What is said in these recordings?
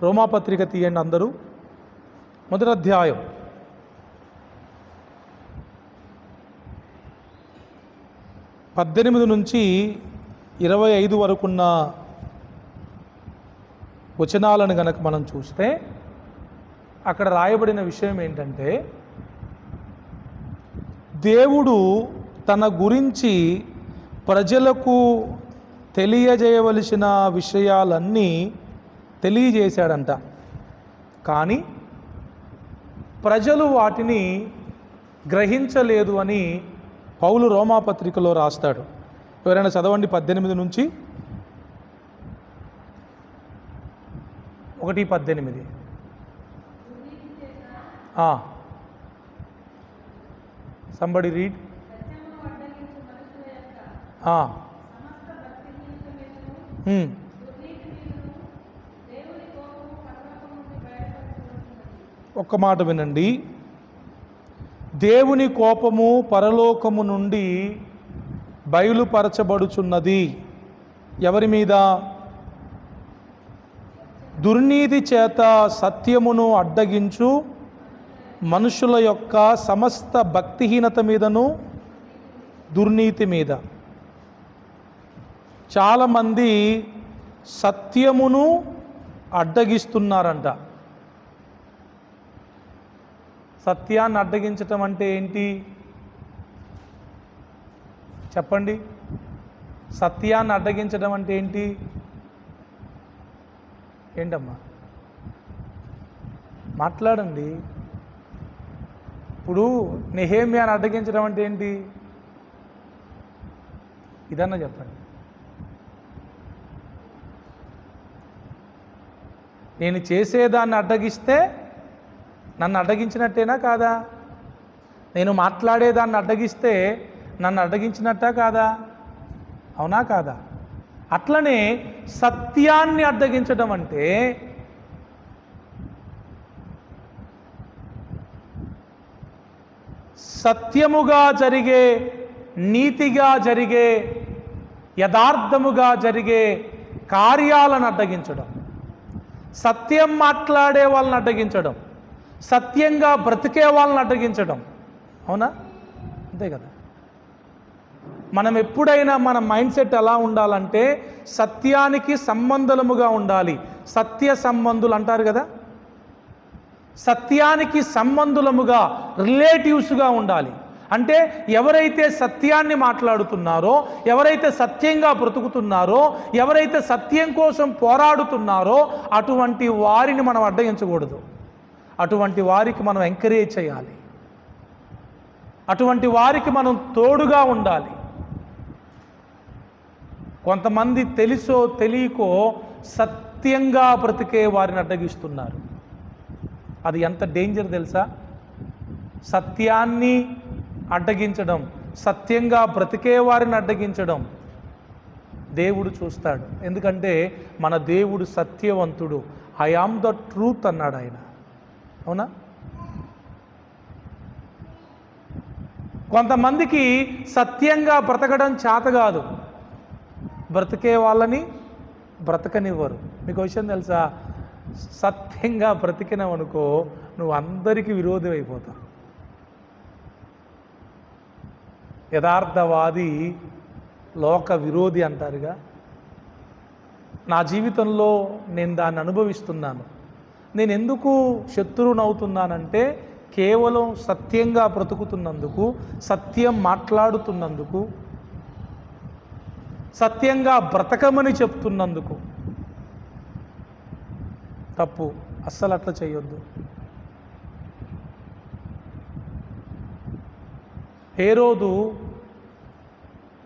రోమాపత్రిక తీయండి అందరూ. మొదటి అధ్యాయం 18 నుంచి 25 వరకున్న వచనాలను గనక మనం చూస్తే అక్కడ రాయబడిన విషయం ఏంటంటే, దేవుడు తన గురించి ప్రజలకు తెలియజేయవలసిన విషయాలన్నీ తెలియజేశాడంట. కానీ ప్రజలు వాటిని గ్రహించలేదు అని పౌలు రోమాపత్రికలో రాస్తాడు. ఎవరైనా చదవండి 18 నుంచి 1:18. Somebody read. ఒక్క మాట వినండి. దేవుని కోపము పరలోకము నుండి బయలుపరచబడుచున్నది. ఎవరి మీద? దుర్నీతి చేత సత్యమును అడ్డగించు మనుషుల యొక్క సమస్త భక్తిహీనత మీదను దుర్నీతి మీద. చాలామంది సత్యమును అడ్డగిస్తున్నారంట. సత్యాన్ని అడ్డగించటం అంటే ఏంటి చెప్పండి? సత్యాన్ని అడ్డగించడం అంటే ఏంటి? ఏంటమ్మా మాట్లాడండి. ఇప్పుడు నెహెమ్యాను అడ్డగించడం అంటే ఏంటి? ఇదన్నా చెప్పండి. నేను చేసేదాన్ని అడ్డగిస్తే నన్ను అడ్డగించినట్టేనా కాదా? నేను మాట్లాడేదాన్ని అడ్డగిస్తే నన్ను అడ్డగించినట్టా కాదా? అవునా కాదా? అట్లనే సత్యాన్ని అడ్డగించడం అంటే సత్యముగా జరిగే, నీతిగా జరిగే, యథార్థముగా జరిగే కార్యాలను అడ్డగించడం, సత్యం మాట్లాడే వాళ్ళని అడ్డగించడం, సత్యంగా బ్రతికే వాళ్ళని అడ్డగించడం. అవునా? అంతే కదా. మనం ఎప్పుడైనా మన మైండ్ సెట్ ఎలా ఉండాలంటే సత్యానికి సంబంధముగా ఉండాలి. సత్య సంబంధులు అంటారు కదా, సత్యానికి సంబంధులముగా, రిలేటివ్స్గా ఉండాలి. అంటే ఎవరైతే సత్యాన్ని మాట్లాడుతున్నారో, ఎవరైతే సత్యంగా బ్రతుకుతున్నారో, ఎవరైతే సత్యం కోసం పోరాడుతున్నారో అటువంటి వారిని మనం అడ్డగించకూడదు. అటువంటి వారికి మనం ఎంకరేజ్ చేయాలి. అటువంటి వారికి మనం తోడుగా ఉండాలి. కొంతమంది తెలుసో తెలియకో సత్యంగా బ్రతికే వారిని అడ్డగిస్తున్నారు. అది ఎంత డేంజర్ తెలుసా? సత్యాన్ని అడ్డగించడం, సత్యంగా బ్రతికే వారిని అడ్డగించడం దేవుడు చూస్తాడు. ఎందుకంటే మన దేవుడు సత్యవంతుడు. ఐ ఆమ్ ద ట్రూత్ అన్నాడు ఆయన. అవునా? కొంతమందికి సత్యంగా బ్రతకడం చేత కాదు, బ్రతికే వాళ్ళని బ్రతకనివ్వరు. మీకు విషయం తెలుసా? సత్యంగా బ్రతికినవనుకో నువ్వు అందరికీ విరోధి అయిపోతావు. యథార్థవాది లోక విరోధి అంటారుగా. నా జీవితంలో నేను దాన్ని అనుభవిస్తున్నాను. నేను ఎందుకు శత్రువునవుతున్నానంటే కేవలం సత్యంగా బ్రతుకుతున్నందుకు, సత్యం మాట్లాడుతున్నందుకు, సత్యంగా బ్రతకమని చెప్తున్నందుకు. తప్పు. అస్సలు అట్లా చేయొద్దు. హేరోదు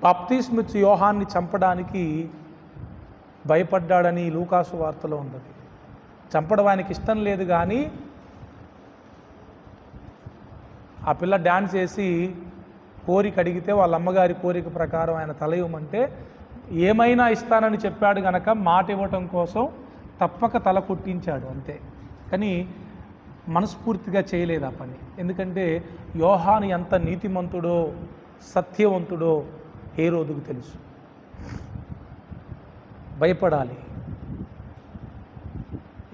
బాప్తిస్మిచ్చు యోహాన్ని చంపడానికి భయపడ్డాడని లూకాసు వార్తలో ఉన్నది. చంపడం ఆయనకి ఇష్టం లేదు, కానీ ఆ పిల్ల డ్యాన్స్ చేసి కోరిక అడిగితే వాళ్ళ అమ్మగారి కోరిక ప్రకారం ఆయన తల ఇవ్వమంటే ఏమైనా ఇస్తానని చెప్పాడు గనక మాట ఇవ్వటం కోసం తప్పక తల కొట్టించాడు అంతే. కానీ మనస్ఫూర్తిగా చేయలేదు ఆ పని. ఎందుకంటే యోహాను ఎంత నీతిమంతుడో సత్యవంతుడో హేరోదుకు తెలుసు. భయపడాలి.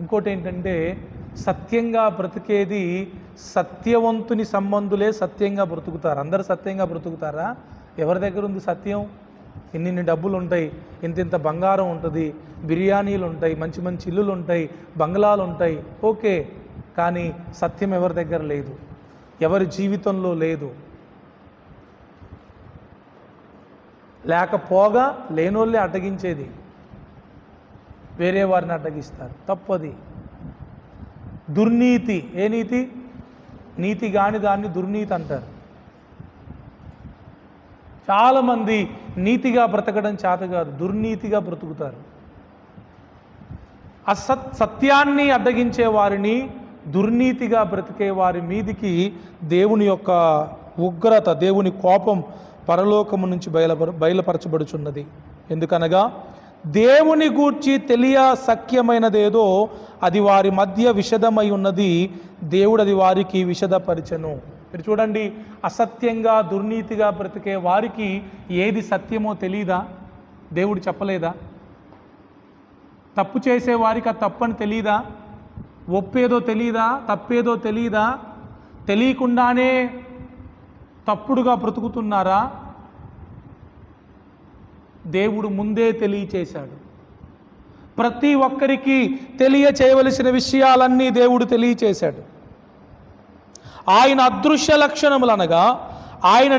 ఇంకోటి ఏంటంటే సత్యంగా బ్రతికేది సత్యవంతుని సంబంధులే సత్యంగా బ్రతుకుతారు. అందరూ సత్యంగా బ్రతుకుతారా? ఎవరి దగ్గర ఉంది సత్యం? ఇన్నిన్ని డబ్బులు ఉంటాయి, ఇంత బంగారం ఉంటుంది, బిర్యానీలు ఉంటాయి, మంచి మంచి ఇల్లులు ఉంటాయి, బంగ్లాలు ఉంటాయి, ఓకే. కానీ సత్యం ఎవరి దగ్గర లేదు, ఎవరి జీవితంలో లేదు. లేకపోగా లేనోళ్ళే అడ్డగించేది, వేరే వారిని అడ్డగిస్తారు. తప్పది. దుర్నీతి. ఏ నీతి? నీతి కాని దాన్ని దుర్నీతి అంటారు. చాలామంది నీతిగా బ్రతకడం చేత కాదు, దుర్నీతిగా బ్రతుకుతారు. సత్యాన్ని అడ్డగించే వారిని, దుర్నీతిగా బ్రతికే వారి మీదికి దేవుని యొక్క ఉగ్రత, దేవుని కోపం పరలోకము నుంచి బయలుపరచబడుచున్నది. ఎందుకనగా దేవుని గూర్చి సఖ్యమైనదేదో అది వారి మధ్య విషదమై ఉన్నది, దేవుడు అది వారికి విషదపరిచెను. మీరు చూడండి, అసత్యంగా దుర్నీతిగా బ్రతికే వారికి ఏది సత్యమో తెలీదా? దేవుడు చెప్పలేదా? తప్పు చేసే వారికి ఆ తప్పని తెలీదా? ఒప్పేదో తెలీదా? తప్పేదో తెలీదా? తెలియకుండానే తప్పుడుగా బ్రతుకుతున్నారా? దేవుడు ముందే తెలియచేశాడు. ప్రతి ఒక్కరికి తెలియచేయవలసిన విషయాలన్నీ దేవుడు తెలియచేశాడు. ఆయన అదృశ్య లక్షణములు అనగా ఆయన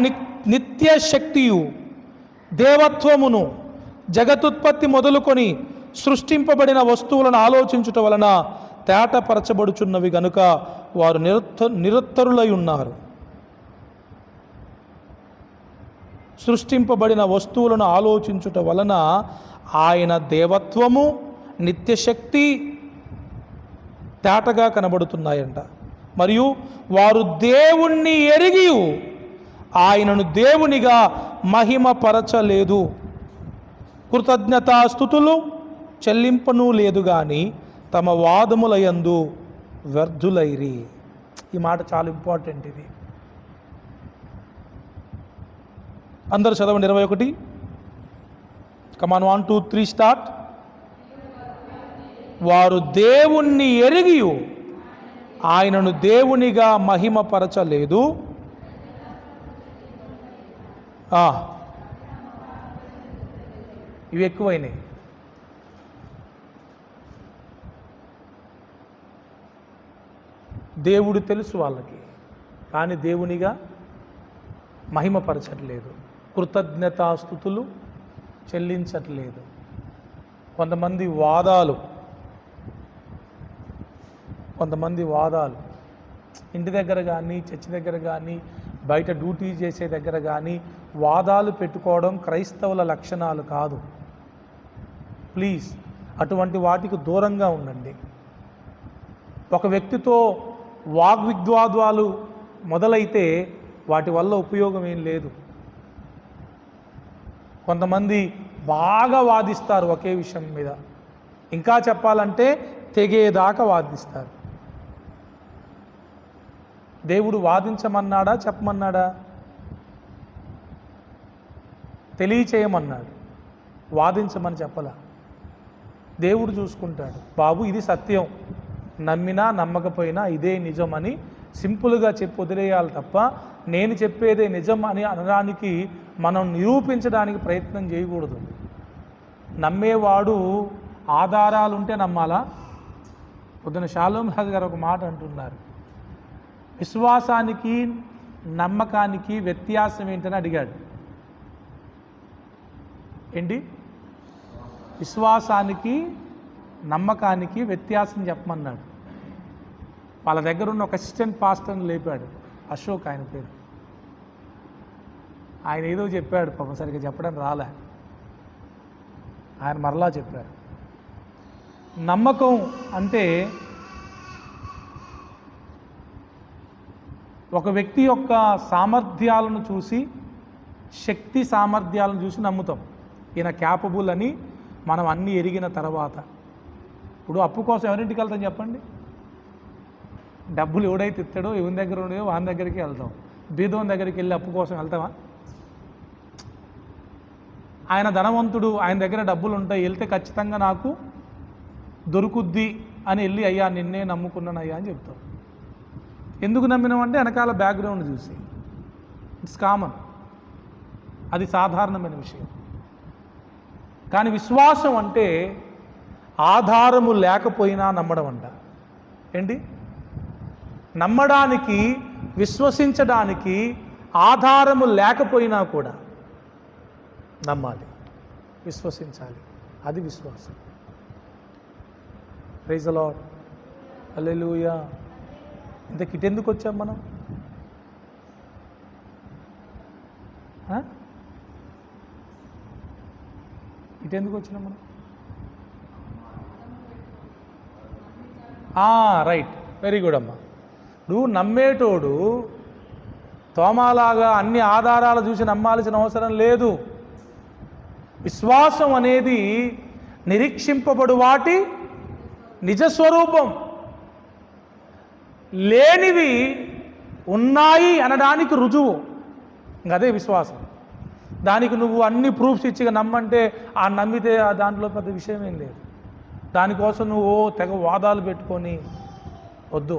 నిత్య శక్తియు దేవత్వమును జగతుత్పత్తి మొదలుకొని సృష్టింపబడిన వస్తువులను ఆలోచించుట వలన తేటపరచబడుచున్నవి గనుక వారు నిరుత్తరులై ఉన్నారు. సృష్టింపబడిన వస్తువులను ఆలోచించుట వలన ఆయన దేవత్వము, నిత్యశక్తి తేటగా కనబడుతున్నాయంట. మరియు వారు దేవుణ్ణి ఎరిగి ఆయనను దేవునిగా మహిమపరచలేదు, కృతజ్ఞతాస్తుతులు చెల్లింపను లేదు గాని తమ వాదములయందు వ్యర్థులైరి. ఈ మాట చాలా ఇంపార్టెంట్. ఇది అందరూ చదవండి. 21. కమాన్, 1 2 3 స్టార్ట్. వారు దేవుణ్ణి ఎరిగి ఆయనను దేవునిగా మహిమపరచలేదు, ఇవి ఎక్కువైనాయి. దేవుడు తెలుసు వాళ్ళకి, కానీ దేవునిగా మహిమపరచట్లేదు, కృతజ్ఞతాస్తుతులు చెల్లించట్లేదు. కొంతమంది వాదాలు ఇంటి దగ్గర కానీ, చర్చి దగ్గర కానీ, బయట డ్యూటీ చేసే దగ్గర కానీ వాదాలు పెట్టుకోవడం క్రైస్తవుల లక్షణాలు కాదు. ప్లీజ్ అటువంటి వాటికి దూరంగా ఉండండి. ఒక వ్యక్తితో వాగ్విద్వాదాలు మొదలైతే వాటి వల్ల ఉపయోగం ఏం లేదు. కొంతమంది బాగా వాదిస్తారు ఒకే విషయం మీద, ఇంకా చెప్పాలంటే తెగేదాకా వాదిస్తారు. దేవుడు వాదించమన్నాడా, చెప్పమన్నాడా? తెలియచేయమన్నాడు, వాదించమని చెప్పలా. దేవుడు చూసుకుంటాడు. బాబు ఇది సత్యం, నమ్మినా నమ్మకపోయినా ఇదే నిజం అని సింపుల్గా చెప్పి వదిలేయాలి తప్ప నేను చెప్పేదే నిజం అని అనడానికి, మనం నిరూపించడానికి ప్రయత్నం చేయకూడదు. నమ్మేవాడు ఆధారాలుంటే నమ్మాలా? పొద్దున షాలోమ్ రాజు గారు ఒక మాట అంటున్నారు, విశ్వాసానికి నమ్మకానికి వ్యత్యాసం ఏంటని అడిగాడు. ఏంటి? విశ్వాసానికి నమ్మకానికి వ్యత్యాసం చెప్పమన్నాడు. వాళ్ళ దగ్గర ఉన్న ఒక అసిస్టెంట్ పాస్టర్ని లేపాడు, అశోక్ ఆయన పేరు. ఆయన ఏదో చెప్పాడు, పాపం సరిగ్గా చెప్పడం రాలే. ఆయన మరలా చెప్పారు, నమ్మకం అంటే ఒక వ్యక్తి యొక్క సామర్థ్యాలను చూసి, శక్తి సామర్థ్యాలను చూసి నమ్ముతాం. ఈయన క్యాపబుల్ అని మనం అన్నీ ఎరిగిన తర్వాత. ఇప్పుడు అప్పు కోసం ఎవరింటికి వెళ్తాం చెప్పండి? డబ్బులు ఎవడైతే ఇస్తాడో, ఎవరి దగ్గర ఉండేదో వాని దగ్గరికి వెళ్తాం. బీదోని దగ్గరికి వెళ్ళి అప్పు కోసం వెళ్తామా? ఆయన ధనవంతుడు, ఆయన దగ్గర డబ్బులు ఉంటాయి, వెళ్తే ఖచ్చితంగా నాకు దొరుకుద్ది అని వెళ్ళి అయ్యా నిన్నే నమ్ముకున్నాను అయ్యా అని చెప్తారు. ఎందుకు నమ్మినామంటే వెనకాల బ్యాక్గ్రౌండ్ చూసి. ఇట్స్ కామన్, అది సాధారణమైన విషయం. కానీ విశ్వాసం అంటే ఆధారము లేకపోయినా నమ్మడం అంట. ఏంటి? నమ్మడానికి, విశ్వసించడానికి ఆధారము లేకపోయినా కూడా నమ్మాలి, విశ్వసించాలి. అది విశ్వాసం. ప్రైజ్ ది లార్డ్, హల్లెలూయా. ఇంతకి ఇటెందుకు వచ్చాం మనం? ఇటెందుకు వచ్చినాం మనం? రైట్, వెరీ గుడ్ అమ్మా. నువ్వు నమ్మేటోడు తోమాలాగా అన్ని ఆధారాలు చూసి నమ్మాల్సిన అవసరం లేదు. విశ్వాసం అనేది నిరీక్షింపబడు వాటి నిజస్వరూపం. లేనివి ఉన్నాయి అనడానికి రుజువు. అదే విశ్వాసం. దానికి నువ్వు అన్ని ప్రూఫ్స్ ఇచ్చిగా నమ్మంటే ఆ నమ్మితే దాంట్లో పెద్ద విషయం ఏం లేదు. దానికోసం నువ్వు తెగ వాదాలు పెట్టుకొని వద్దు,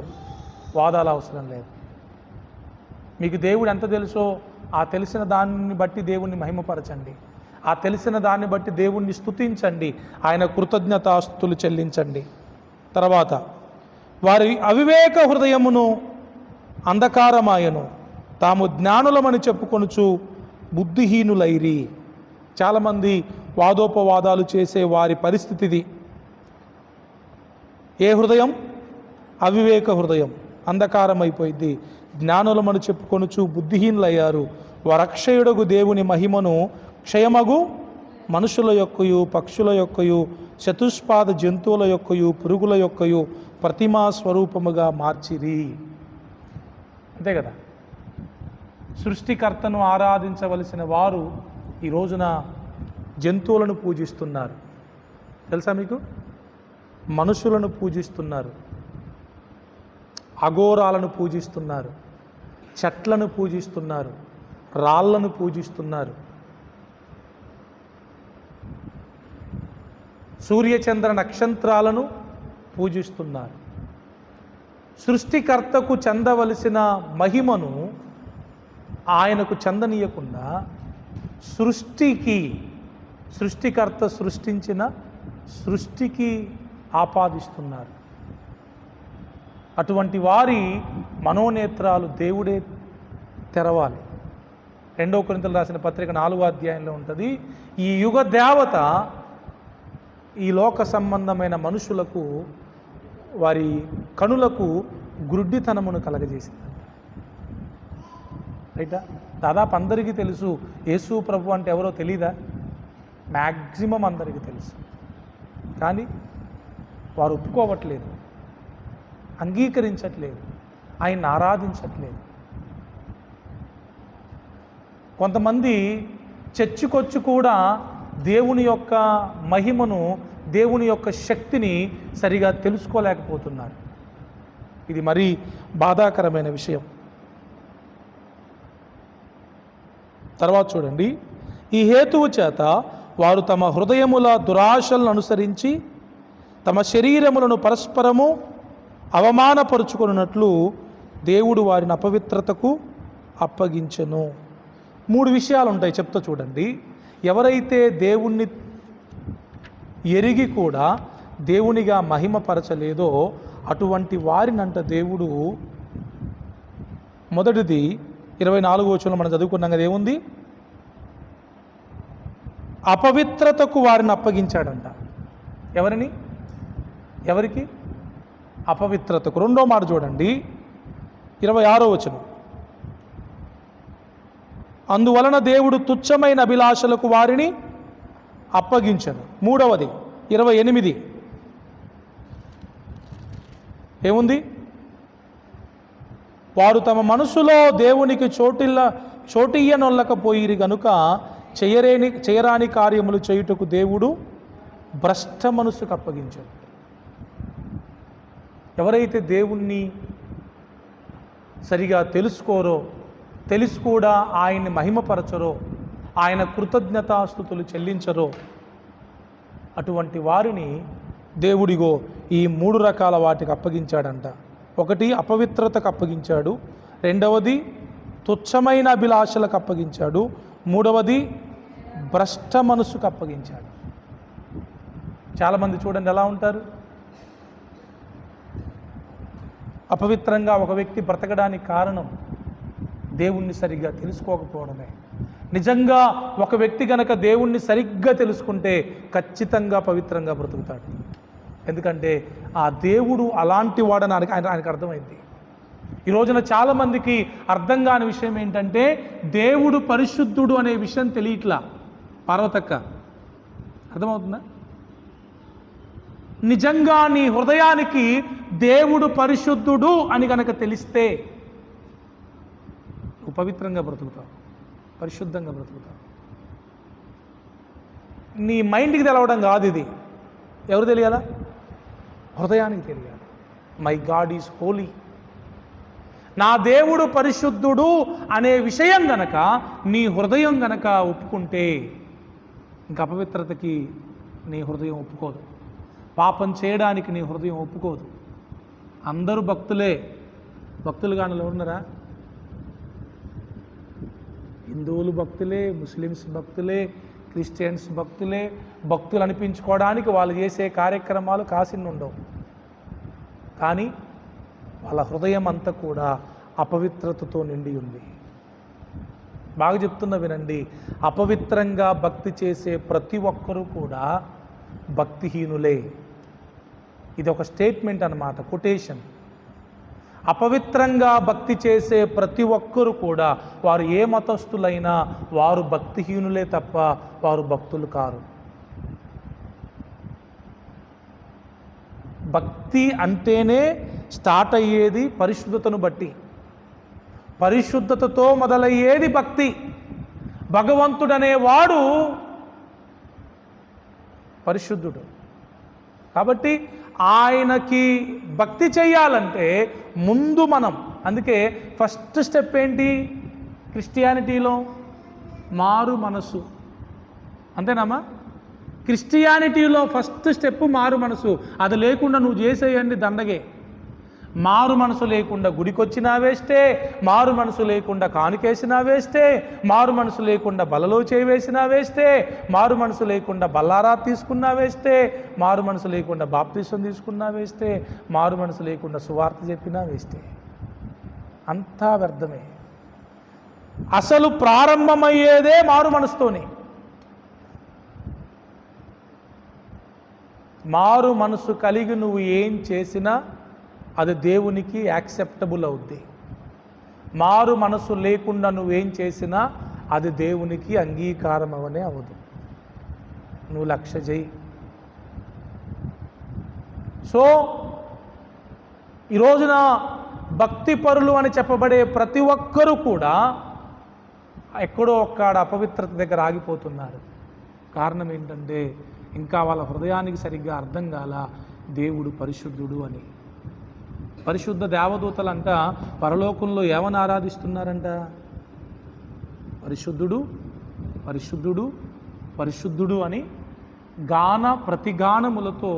వాదాలు అవసరం లేదు. మీకు దేవుడు ఎంత తెలుసో ఆ తెలిసిన దాన్ని బట్టి దేవుణ్ణి మహిమపరచండి. ఆ తెలిసిన దాన్ని బట్టి దేవుణ్ణి స్తుతించండి, ఆయన కృతజ్ఞతాస్తుతులు చెల్లించండి. తర్వాత వారి అవివేక హృదయమును అంధకారమాయను, తాము జ్ఞానులమని చెప్పుకొనుచు బుద్ధిహీనులైరి. చాలామంది వాదోపవాదాలు చేసే వారి పరిస్థితిది. ఏ హృదయం? అవివేక హృదయం, అంధకారమైపోయింది. జ్ఞానులమని చెప్పుకొనుచు బుద్ధిహీనులయ్యారు. వారక్షయుడగు దేవుని మహిమను క్షయమగు మనుషుల యొక్కయు, పక్షుల యొక్కయు, చతుష్పాద జంతువుల యొక్కయు, పురుగుల యొక్కయు ప్రతిమా స్వరూపముగా మార్చిరి. అంతే కదా. సృష్టికర్తను ఆరాధించవలసిన వారు ఈ రోజున జంతువులను పూజిస్తున్నారు. తెలుసా మీకు? మనుషులను పూజిస్తున్నారు, అఘోరాలను పూజిస్తున్నారు, చెట్లను పూజిస్తున్నారు, రాళ్లను పూజిస్తున్నారు, సూర్యచంద్ర నక్షత్రాలను పూజిస్తున్నారు. సృష్టికర్తకు చెందవలసిన మహిమను ఆయనకు చెందనీయకుండా సృష్టికర్త సృష్టించిన సృష్టికి ఆపాదిస్తున్నారు. అటువంటి వారి మనోనేత్రాలు దేవుడే తెరవాలి. 2 కొరింథీయులకు రాసిన పత్రిక 4వ అధ్యాయంలో ఉంటుంది. ఈ యుగ దేవత ఈ లోక సంబంధమైన మనుషులకు, వారి కనులకు గుడ్డితనమును కలగజేసింది. రైటా? దాదాపు అందరికీ తెలుసు యేసు ప్రభు అంటే ఎవరో తెలీదా? మ్యాక్సిమం అందరికీ తెలుసు. కానీ వారు ఒప్పుకోవట్లేదు, అంగీకరించట్లేదు, ఆయన్ని ఆరాధించట్లేదు. కొంతమంది చర్చికొచ్చి కూడా దేవుని యొక్క మహిమను, దేవుని యొక్క శక్తిని సరిగా తెలుసుకోలేకపోతున్నారు. ఇది మరీ బాధాకరమైన విషయం. తర్వాత చూడండి, ఈ హేతువు చేత వారు తమ హృదయముల దురాశలను అనుసరించి తమ శరీరములను పరస్పరము అవమానపరుచుకున్నట్లు దేవుడు వారిని అపవిత్రతకు అప్పగించెను. 3 విషయాలు ఉంటాయి, చెప్తా చూడండి. ఎవరైతే దేవుణ్ణి ఎరిగి కూడా దేవునిగా మహిమపరచలేదో అటువంటి వారినంట దేవుడు, మొదటిది 24వ వచనంలో మనం చదువుకున్నాం కదా, ఏముంది? అపవిత్రతకు వారిని అప్పగించాడంట. ఎవరికి? అపవిత్రతకు. 2వ మాట చూడండి, 26వ వచనం. అందువలన దేవుడు తుచ్చమైన అభిలాషలకు వారిని అప్పగించను. 3వది 28 ఏముంది? వారు తమ మనసులో దేవునికి చోటియ్యనొల్లకపోయిరి గనుక చేయరాని కార్యములు చేయుటకు దేవుడు భ్రష్ట మనసుకు అప్పగించాడు. ఎవరైతే దేవుణ్ణి సరిగా తెలుసుకోరో, తెలిసి కూడా ఆయన్ని మహిమపరచరో, ఆయన కృతజ్ఞతాస్తుతులు చెల్లించరో, అటువంటి వారిని దేవుడిగో ఈ 3 రకాల వాటికి అప్పగించాడంట. ఒకటి అపవిత్రతకు అప్పగించాడు, రెండవది తుచ్చమైన అభిలాషలకు అప్పగించాడు, మూడవది భ్రష్ట మనసుకు అప్పగించాడు. చాలామంది చూడండి ఎలా ఉంటారు. అపవిత్రంగా ఒక వ్యక్తి బ్రతకడానికి కారణం దేవుణ్ణి సరిగ్గా తెలుసుకోకపోవడమే. నిజంగా ఒక వ్యక్తి కనుక దేవుణ్ణి సరిగ్గా తెలుసుకుంటే ఖచ్చితంగా పవిత్రంగా బ్రతుకుతాడు. ఎందుకంటే ఆ దేవుడు అలాంటి వాడని ఆయనకు అర్థమైంది. ఈ రోజున చాలామందికి అర్థం కాని విషయం ఏంటంటే దేవుడు పరిశుద్ధుడు అనే విషయం తెలియట్లా. పార్వతక్క అర్థమవుతుందా? నిజంగా నీ హృదయానికి దేవుడు పరిశుద్ధుడు అని కనుక తెలిస్తే నువ్వు పవిత్రంగా బ్రతుకుతావు, పరిశుద్ధంగా బ్రతుకుతావు. నీ మైండ్కి తెలవడం కాదు ఇది. ఎవరు తెలియాలా? హృదయానికి తెలియాలి. మై గాడ్ ఈజ్ హోలీ, నా దేవుడు పరిశుద్ధుడు అనే విషయం గనక నీ హృదయం గనక ఒప్పుకుంటే ఇంకా అపవిత్రతకి నీ హృదయం ఒప్పుకోదు, పాపం చేయడానికి నీ హృదయం ఒప్పుకోదు. అందరూ భక్తులే, భక్తులు కానిలో ఉన్నారా? హిందువులు భక్తులే, ముస్లిమ్స్ భక్తులే, క్రిస్టియన్స్ భక్తులే. భక్తులు అనిపించుకోవడానికి వాళ్ళు చేసే కార్యక్రమాలు కాసిన్ని ఉండవు, కానీ వాళ్ళ హృదయం అంతా కూడా అపవిత్రతతో నిండి ఉంది. బాగా చెప్తున్నా వినండి, అపవిత్రంగా భక్తి చేసే ప్రతి ఒక్కరూ కూడా భక్తిహీనులే. ఇది ఒక స్టేట్మెంట్ అన్నమాట, కొటేషన్. అపవిత్రంగా భక్తి చేసే ప్రతి ఒక్కరూ కూడా వారు ఏ మతస్థులైనా వారు భక్తిహీనులే తప్ప వారు భక్తులు కారు. భక్తి అంటేనే స్టార్ట్ అయ్యేది పరిశుద్ధతను బట్టి, పరిశుద్ధతతో మొదలయ్యేది భక్తి. భగవంతుడనేవాడు పరిశుద్ధుడు కాబట్టి ఆయనకి భక్తి చేయాలంటే ముందు మనం, అందుకే ఫస్ట్ స్టెప్ ఏంటి క్రిస్టియానిటీలో? మారు మనసు. అంతేనామా? క్రిస్టియానిటీలో ఫస్ట్ స్టెప్ మారు మనసు. అది లేకుండా నువ్వు చేసేయండి దండగే. మారు మనసు లేకుండా గుడికొచ్చినా వేస్తే, మారు మనసు లేకుండా కానుకేసినా వేస్తే, మారు మనసు లేకుండా బలలో చేవేసినా వేస్తే, మారు మనసు లేకుండా బల్లారా తీసుకున్నా వేస్తే, మారు మనసు లేకుండా బాప్తిసం తీసుకున్నా వేస్తే, మారు మనసు లేకుండా సువార్త చెప్పినా వేస్తే, అంతా వ్యర్థమే. అసలు ప్రారంభమయ్యేదే మారు మనసుతోనే. మారు మనసు కలిగి నువ్వు ఏం చేసినా అది దేవునికి యాక్సెప్టబుల్ అవుద్ది. మారు మనసు లేకుండా నువ్వేం చేసినా అది దేవునికి అంగీకారం అవనే అవదు. నువ్వు లక్ష్య చేయి. సో ఈ రోజున భక్తి పరులు అని చెప్పబడే ప్రతి ఒక్కరూ కూడా ఎక్కడో ఒక్కడ అపవిత్రత దగ్గర ఆగిపోతున్నారు. కారణం ఏంటంటే ఇంకా వాళ్ళ హృదయానికి సరిగ్గా అర్థం కాల దేవుడు పరిశుద్ధుడు అని. పరిశుద్ధ దేవదూతలంట పరలోకంలో ఏమని ఆరాధిస్తున్నారంట? పరిశుద్ధుడు పరిశుద్ధుడు పరిశుద్ధుడు అని గాన ప్రతిగానములతో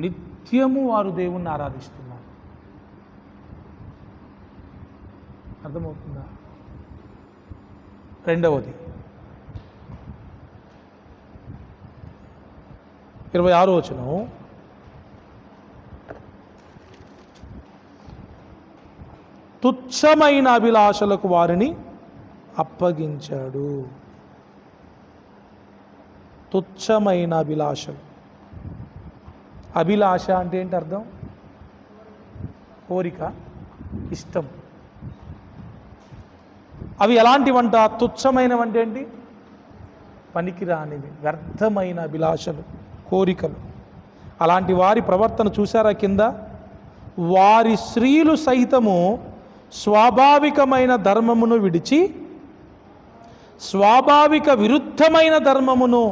నిత్యము వారు దేవుణ్ణి ఆరాధిస్తున్నారు. అర్థమవుతుందా? రెండవది 26వ వచనం, తుచ్చమైన అభిలాషలకు వారిని అప్పగించాడు. తుచ్చమైన అభిలాషలు. అభిలాష అంటే ఏంటి అర్థం? కోరిక, ఇష్టం. అవి ఎలాంటివంట? తుచ్చమైనవంటే ఏంటి? పనికిరానివి, వ్యర్థమైన అభిలాషలు, కోరికలు. అలాంటి వారి ప్రవర్తన చూసారా కింద? వారి స్త్రీలు సైతము స్వాభావికమైన ధర్మమును విడిచి స్వాభావిక విరుద్ధమైన ధర్మమును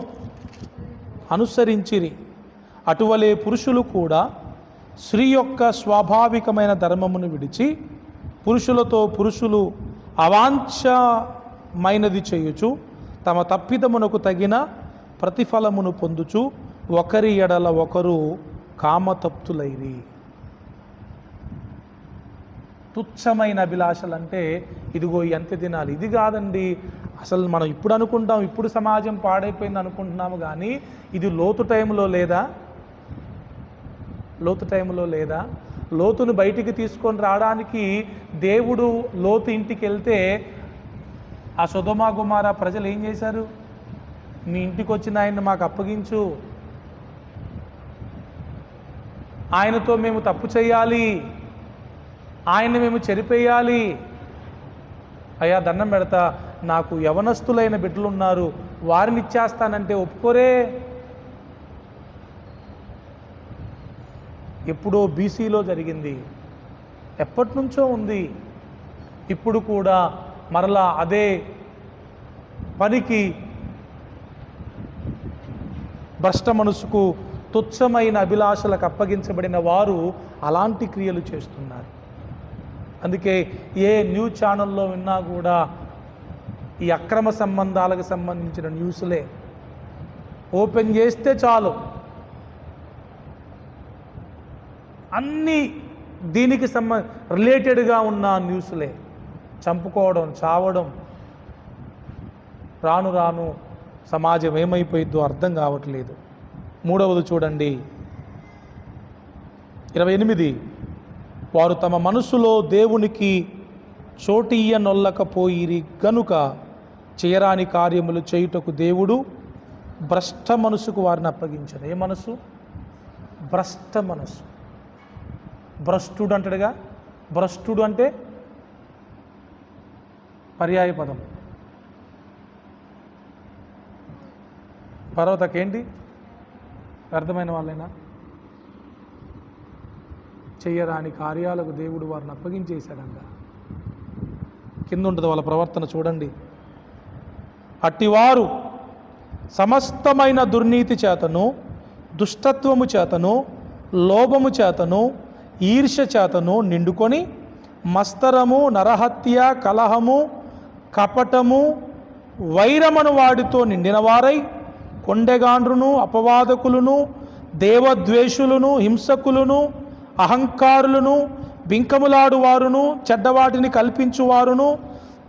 అనుసరించిరి. అటువలే పురుషులు కూడా స్త్రీ యొక్క స్వాభావికమైన ధర్మమును విడిచి పురుషులతో పురుషులు అవాంఛమైనది చేయుచు తమ తప్పిదమునకు తగిన ప్రతిఫలమును పొందుచు ఒకరి ఎడల ఒకరు కామతప్తులైరి. తుచ్చమైన అభిలాషలు అంటే ఇదిగో ఎంత తినాలి, ఇది కాదండి. అసలు మనం ఇప్పుడు అనుకుంటాం, ఇప్పుడు సమాజం పాడైపోయింది అనుకుంటున్నాము, కానీ ఇది లోతు టైంలో లేదా? లోతు టైంలో లేదా? లోతును బయటికి తీసుకొని రావడానికి దేవుడు లోతు ఇంటికి వెళ్తే ఆ సొదొమ గొమొర్రా ప్రజలు ఏం చేశారు? మీ ఇంటికి వచ్చిన ఆయన్ని మాకు అప్పగించు, ఆయనతో మేము తప్పు చేయాలి, ఆయన్ని మేము చెరిపేయాలి. అయ్యా దండం పెడతా, నాకు యవనస్తులైన బిడ్డలు ఉన్నారు, వారిని ఇచ్చేస్తానంటే ఒప్పుకోరే. ఎప్పుడో బీసీలో జరిగింది, ఎప్పటి నుంచో ఉంది. ఇప్పుడు కూడా మరలా అదే పనికి, భ్రష్ట మనసుకు, తుచ్చమైన అభిలాషలకు అప్పగించబడిన వారు అలాంటి క్రియలు చేస్తున్నారు. అందుకే ఏ న్యూస్ ఛానల్లో విన్నా కూడా ఈ అక్రమ సంబంధాలకు సంబంధించిన న్యూస్లే. ఓపెన్ చేస్తే చాలు అన్నీ దీనికి రిలేటెడ్గా ఉన్న న్యూస్లే. చంపుకోవడం, చావడం. రాను రాను సమాజం ఏమైపోయిద్దో అర్థం కావట్లేదు. మూడవది చూడండి, 28. వారు తమ మనసులో దేవునికి చోటియ్యనొల్లకపోయిరి గనుక చేయరాని కార్యములు చేయుటకు దేవుడు భ్రష్ట మనసుకు వారిని అప్పగించారు. ఏ మనసు? భ్రష్ట మనసు. భ్రష్టుడు అంటాడుగా, భ్రష్టుడు అంటే పర్యాయ పదం. పర్వతకేంటి అర్థమైన వాళ్ళైనా? చెయ్యరాని కార్యాలకు దేవుడు వారిని అప్పగించేశాడంట. కింద ఉంటుంది వాళ్ళ ప్రవర్తన చూడండి. అట్టివారు సమస్తమైన దుర్నీతి చేతను, దుష్టత్వము చేతను, లోభము చేతను, ఈర్ష్య చేతను నిండుకొని మస్తరము, నరహత్య, కలహము, కపటము, వైరమను వాడితో నిండిన వారై కొండెగాండ్రును, అపవాదకులను, దేవద్వేషులను, హింసకులను, అహంకారులను, బింకములాడువారును, చెడ్డవాటిని కల్పించువారును,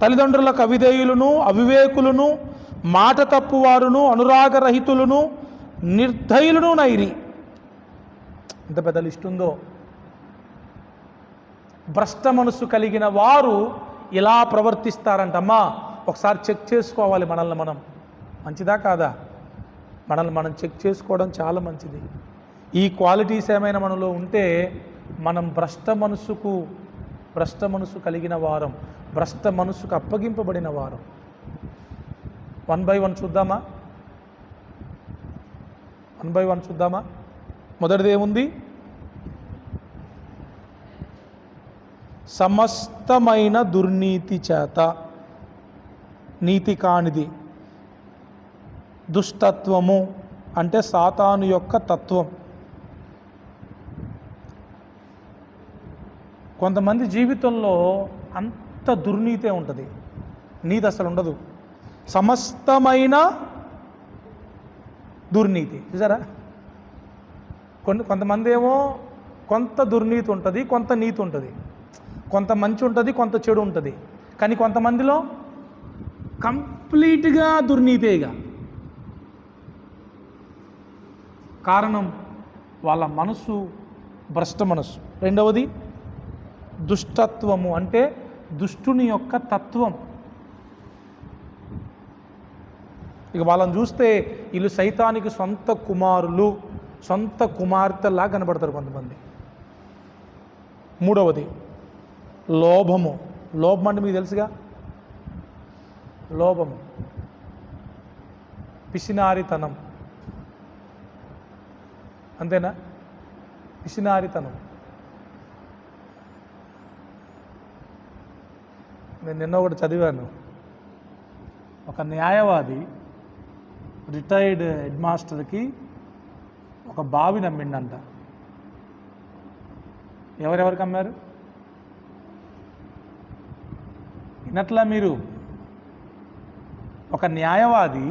తల్లిదండ్రులకు అవిధేయులను, అవివేకులను, మాట తప్పువారును, అనురాగరహితులను, నిర్దయులను నైరి. ఎంత పెద్ద లిస్ట్ ఉందో. భ్రష్ట మనసు కలిగిన వారు ఇలా ప్రవర్తిస్తారంటమ్మా. ఒకసారి చెక్ చేసుకోవాలి మనల్ని మనం. మంచిదా కాదా? మనల్ని మనం చెక్ చేసుకోవడం చాలా మంచిది. ఈ క్వాలిటీస్ ఏమైనా మనలో ఉంటే మనం భ్రష్ట మనసు కలిగిన వారం, భ్రష్ట మనసుకు అప్పగింపబడిన వారం. 1 by 1 చూద్దామా? 1 by 1 చూద్దామా? మొదటిది ఏముంది? సమస్తమైన దుర్నీతి చేత, నీతి కానిది. దుష్టత్వము అంటే సాతాను యొక్క తత్వం. కొంతమంది జీవితంలో అంత దుర్నీతే ఉంటుంది, నీతి అసలు ఉండదు. సమస్తమైన దుర్నీతి. చూసారా? కొంతమంది ఏమో కొంత దుర్నీతి ఉంటుంది, కొంత నీతి ఉంటుంది, కొంత మంచి ఉంటుంది, కొంత చెడు ఉంటుంది. కానీ కొంతమందిలో కంప్లీట్గా దుర్నీతేగా. కారణం వాళ్ళ మనసు భ్రష్ట మనసు. రెండవది దుష్టత్వము అంటే దుష్టుని యొక్క తత్వం. ఇక వాళ్ళని చూస్తే వీళ్ళు సైతానికి సొంత కుమారులు, సొంత కుమార్తెలా కనబడతారు కొంతమంది. మూడవది లోభము. లోభం అంటే మీకు తెలుసుగా, లోభము, పిసినారితనం. అంతేనా? పిసినారితనం. నేను నిన్న ఒకటి చదివాను. ఒక న్యాయవాది రిటైర్డ్ హెడ్ మాస్టర్కి ఒక బావిని అమ్మిండంట. ఎవరెవరికి అమ్మారు వినట్లా మీరు? ఒక న్యాయవాది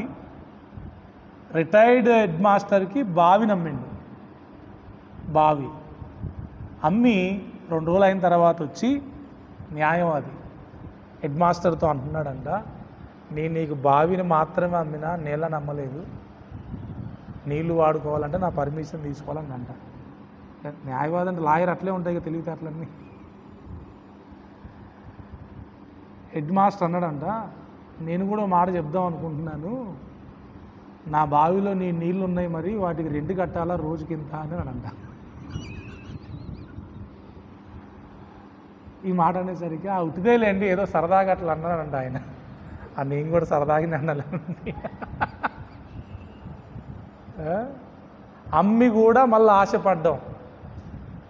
రిటైర్డ్ హెడ్ మాస్టర్కి బావిని అమ్మిండు. బావి. అమ్మి 2 రోజులు అయిన తర్వాత వచ్చి న్యాయవాది హెడ్ మాస్టర్తో అంటున్నాడంట, నేను నీకు బావిని మాత్రమే అమ్మినా నీళ్ళని అమ్మలేదు, నీళ్లు వాడుకోవాలంటే నా పర్మిషన్ తీసుకోవాలని అంట. న్యాయవాది అంటే లాయర్ అట్లే ఉంటాయి కదా తెలివితేటలన్నీ. హెడ్ మాస్టర్ అన్నాడంట, నేను కూడా మాట చెప్దాం అనుకుంటున్నాను, నా బావిలో నీ నీళ్ళు ఉన్నాయి, మరి వాటికి రెంట్ కట్టాలా రోజుకింత అని అనంట. ఈ మాట అనేసరికి ఆ ఉటిదేలేండి ఏదో సరదాగా అట్లా అన్నాడంట ఆయన. నేను కూడా సరదాగానే అన్నానండి. అమ్మి కూడా మళ్ళీ ఆశపడ్డాం.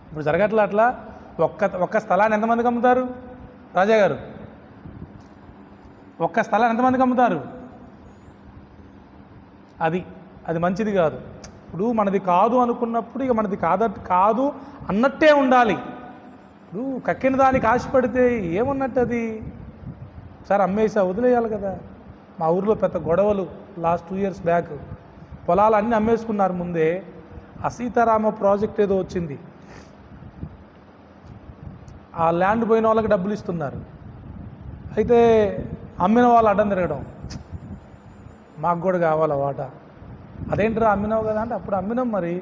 ఇప్పుడు జరగట్లా అట్లా. ఒక్క స్థలాన్ని ఎంతమందికి అమ్ముతారు రాజా గారు? ఒక్క స్థలాన్ని ఎంతమందికి అమ్ముతారు? అది మంచిది కాదు. ఇప్పుడు మనది కాదు అనుకున్నప్పుడు ఇక మనది కాదు అన్నట్టే ఉండాలి. ఇప్పుడు కక్కిన దానికి ఆశపడితే ఏమన్నట్టు? అది సార్ అమ్మేసా వదిలేయాలి కదా. మా ఊరిలో పెద్ద గొడవలు లాస్ట్ 2 years బ్యాక్. పొలాలు అన్నీ అమ్మేసుకున్నారు ముందే. ఆ సీతారామ ప్రాజెక్ట్ ఏదో వచ్చింది, ఆ ల్యాండ్ పోయిన వాళ్ళకి డబ్బులు ఇస్తున్నారు. అయితే అమ్మిన వాళ్ళు అడ్డం తిరగడం, మాకు కూడా కావాలా వాటా. అదేంటిరా అమ్మినావు కదా అంటే, అప్పుడు అమ్మినాం, మరి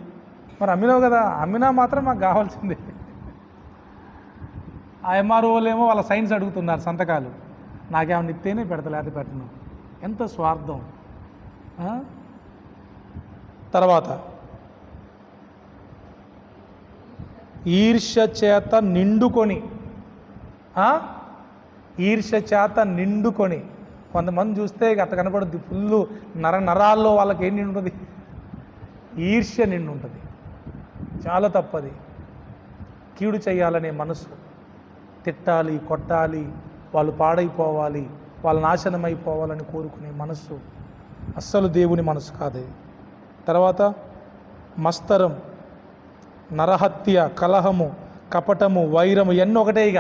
అమ్మినావు కదా, అమ్మినా మాత్రం మాకు కావాల్సిందే. ఆ ఎంఆర్ఓలేమో వాళ్ళ సైన్స్ అడుగుతున్నారు సంతకాలు, నాకేమన్నా ఇస్తేనే పెడతా లేకపోతే పెట్టను. ఎంత స్వార్థం. తర్వాత ఈర్ష్య చేత నిండుకొని కొంతమంది చూస్తే అట్ట కనపడుద్ది, ఫుల్లు నరాల్లో వాళ్ళకి ఏం నిండు ఉంటుంది? ఈర్ష్య నిండు ఉంటుంది. చాలా తప్పది. కీడు చేయాలనే మనసు, తిట్టాలి, కొట్టాలి, వాళ్ళు పాడైపోవాలి, వాళ్ళు నాశనం అయిపోవాలని కోరుకునే మనస్సు అస్సలు దేవుని మనసు కాదు. తర్వాత మస్తరం, నరహత్య, కలహము, కపటము, వైరము, ఇవన్నీ ఒకటే. ఇక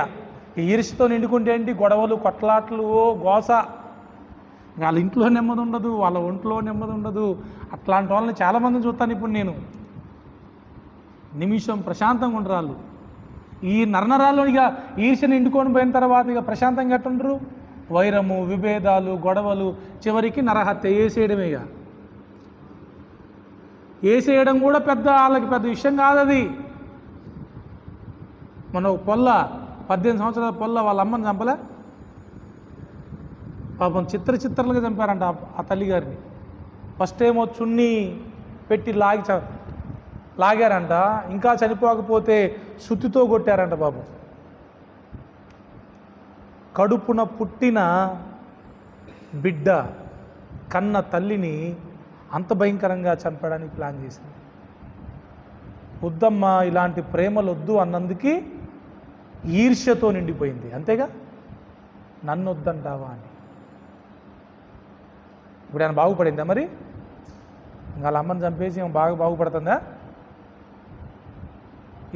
ఈర్ష్యతో నిండుకుంటే ఏంటి? గొడవలు, కొట్లాట్లు, గోస. వాళ్ళ ఇంట్లో నెమ్మది ఉండదు, వాళ్ళ ఒంట్లో నెమ్మది ఉండదు. అట్లాంటి వాళ్ళని చాలామందిని చూస్తాను ఇప్పుడు నేను. నిమిషం ప్రశాంతంగా ఉండరాళ్ళు. ఈ నరనరాల్లో ఇక ఈర్ష్య నిండుకొని పోయిన తర్వాత ఇక ప్రశాంతంగా ఎట్టుండరు? వైరము, విభేదాలు, గొడవలు, చివరికి నరహత్య వేసేయడమే. ఇక వేసేయడం కూడా వాళ్ళకి పెద్ద విషయం కాదు అది. మన పొల్ల 18 సంవత్సరాల పొల్ల వాళ్ళ అమ్మని చంపలే, పాపం చిత్రలుగా చంపారంట ఆ తల్లిగారిని. ఫస్ట్ ఏమో చున్నీ పెట్టి లాగారంట, ఇంకా చనిపోకపోతే సుత్తితో కొట్టారంట. బాబు కడుపున పుట్టిన బిడ్డ, కన్న తల్లిని అంత భయంకరంగా చంపడానికి ప్లాన్ చేసింది. వద్దమ్మా, ఇలాంటి ప్రేమలు వద్దు అన్నందుకు ఈర్ష్యతో నిండిపోయింది. అంతేగా, నన్ను వద్దంటావా అని. ఇప్పుడు ఆయన బాగుపడిందా? మరి వాళ్ళ అమ్మని చంపేసి బాగా బాగుపడుతుందా?